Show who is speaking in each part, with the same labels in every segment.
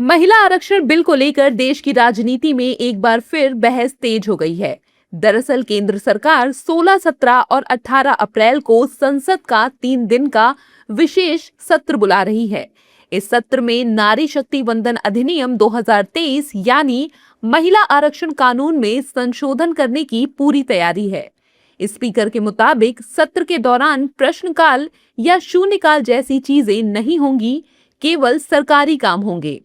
Speaker 1: महिला आरक्षण बिल को लेकर देश की राजनीति में एक बार फिर बहस तेज हो गई है। दरअसल केंद्र सरकार 16, 17 और 18 अप्रैल को संसद का 3 दिन का विशेष सत्र बुला रही है। इस सत्र में नारी शक्ति वंदन अधिनियम 2023 यानी महिला आरक्षण कानून में संशोधन करने की पूरी तैयारी है। स्पीकर के मुताबिक सत्र के दौरान प्रश्नकाल या शून्यकाल जैसी चीजें नहीं होंगी, केवल सरकारी काम होंगे।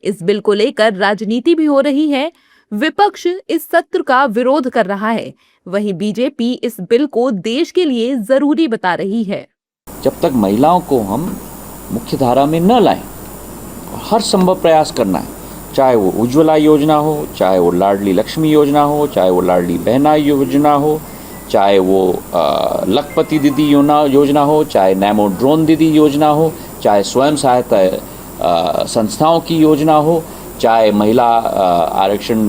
Speaker 1: इस बिल को लेकर राजनीति भी हो रही है। विपक्ष इस सत्र का विरोध कर रहा है, वहीं बीजेपी इस बिल को देश के लिए जरूरी बता रही है।
Speaker 2: जब तक महिलाओं को हम मुख्य धारा में न लाएं, हर संभव प्रयास करना है, चाहे वो उज्ज्वला योजना हो, चाहे वो लाडली लक्ष्मी योजना हो, चाहे वो लाडली बहना योजना हो, चाहे वो लखपति दीदी योजना हो, चाहे नैमो ड्रोन दीदी योजना हो, चाहे स्वयं सहायता संस्थाओं की योजना हो, चाहे महिला आरक्षण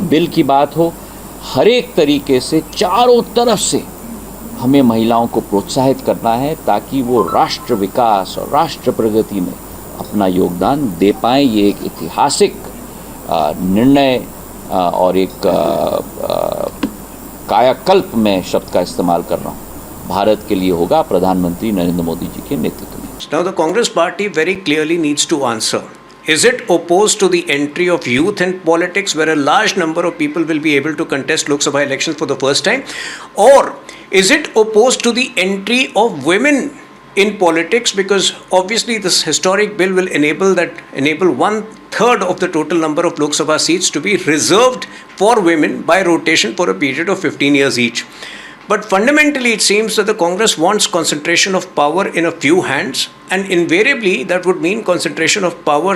Speaker 2: बिल की बात हो, हर एक तरीके से चारों तरफ से हमें महिलाओं को प्रोत्साहित करना है ताकि वो राष्ट्र विकास और राष्ट्र प्रगति में अपना योगदान दे पाएँ। ये एक ऐतिहासिक निर्णय और एक कायाकल्प में शब्द का इस्तेमाल कर रहा हूँ, भारत के लिए होगा प्रधानमंत्री नरेंद्र मोदी जी के नेतृत्व में।
Speaker 3: Now the Congress party very clearly needs to answer. Is it opposed to the entry of youth in politics where a large number of people will be able to contest Lok Sabha elections for the first time? Or is it opposed to the entry of women in politics, because obviously this historic bill will enable 1/3 of the total number of Lok Sabha seats to be reserved for women by rotation for a period of 15 years each. But fundamentally it seems that the Congress wants concentration of power in a few hands, and invariably that would mean concentration of power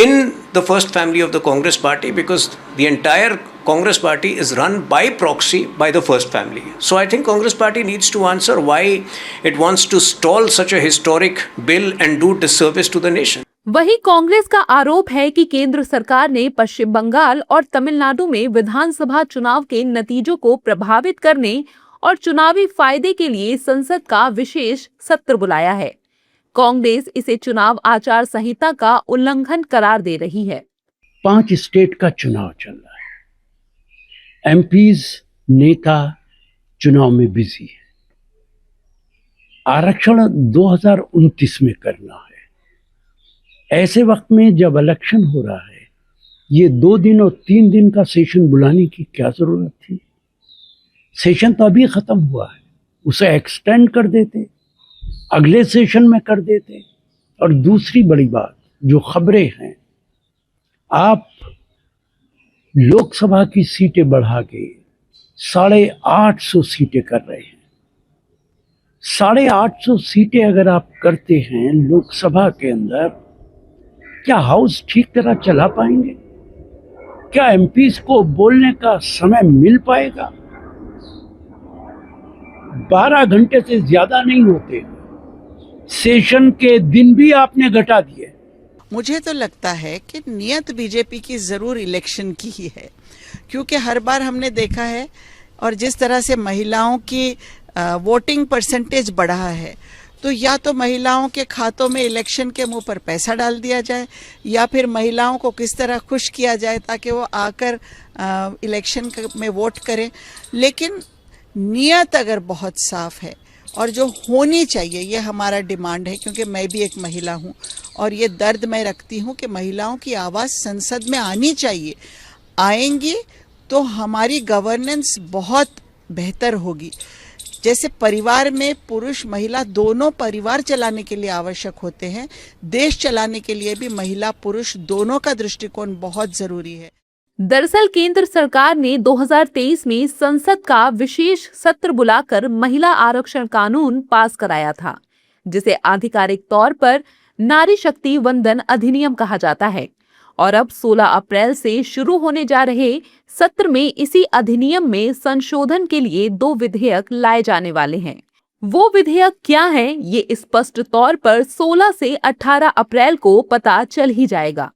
Speaker 3: in the first family of the Congress party, because the entire Congress party is run by proxy by the first family. So I think Congress party needs to answer why it wants to stall such a historic bill and do disservice to the nation.
Speaker 1: वहीं कांग्रेस का आरोप है कि केंद्र सरकार ने पश्चिम बंगाल और तमिलनाडु में विधानसभा चुनाव के नतीजों को प्रभावित करने और चुनावी फायदे के लिए संसद का विशेष सत्र बुलाया है। कांग्रेस इसे चुनाव आचार संहिता का उल्लंघन करार दे रही है।
Speaker 4: 5 स्टेट का चुनाव चल रहा है, एमपीज नेता चुनाव में बिजी है। आरक्षण 2029 में करना है। ऐसे वक्त में जब इलेक्शन हो रहा है, ये 2 दिन और 3 दिन का सेशन बुलाने की क्या जरूरत थी? सेशन तो अभी खत्म हुआ है, उसे एक्सटेंड कर देते, अगले सेशन में कर देते। और दूसरी बड़ी बात जो खबरें हैं, आप लोकसभा की सीटें बढ़ा के 850 सीटें कर रहे हैं। 850 सीटें अगर आप करते हैं लोकसभा के अंदर, क्या हाउस ठीक तरह चला पाएंगे? क्या एमपीज को बोलने का समय मिल पाएगा? 12 घंटे से ज्यादा नहीं होते, सेशन के दिन भी आपने घटा दिए।
Speaker 5: मुझे तो लगता है कि नियत बीजेपी की जरूर इलेक्शन की ही है, क्योंकि हर बार हमने देखा है, और जिस तरह से महिलाओं की वोटिंग परसेंटेज बढ़ा है, तो या तो महिलाओं के खातों में इलेक्शन के मुंह पर पैसा डाल दिया जाए, या फिर महिलाओं को किस तरह खुश किया जाए ताकि वो आकर इलेक्शन में वोट करें। लेकिन नियत अगर बहुत साफ है और जो होनी चाहिए, ये हमारा डिमांड है, क्योंकि मैं भी एक महिला हूँ और ये दर्द मैं रखती हूँ कि महिलाओं की आवाज़ संसद में आनी चाहिए। आएंगी तो हमारी गवर्नेंस बहुत बेहतर होगी। जैसे परिवार में पुरुष महिला दोनों परिवार चलाने के लिए आवश्यक होते हैं, देश चलाने के लिए भी महिला पुरुष दोनों का दृष्टिकोण बहुत जरूरी है।
Speaker 1: दरअसल केंद्र सरकार ने 2023 में संसद का विशेष सत्र बुलाकर महिला आरक्षण कानून पास कराया था, जिसे आधिकारिक तौर पर नारी शक्ति वंदन अधिनियम कहा जाता है। और अब 16 अप्रैल से शुरू होने जा रहे सत्र में इसी अधिनियम में संशोधन के लिए 2 विधेयक लाए जाने वाले हैं। वो विधेयक क्या हैं, ये स्पष्ट तौर पर 16 से 18 अप्रैल को पता चल ही जाएगा।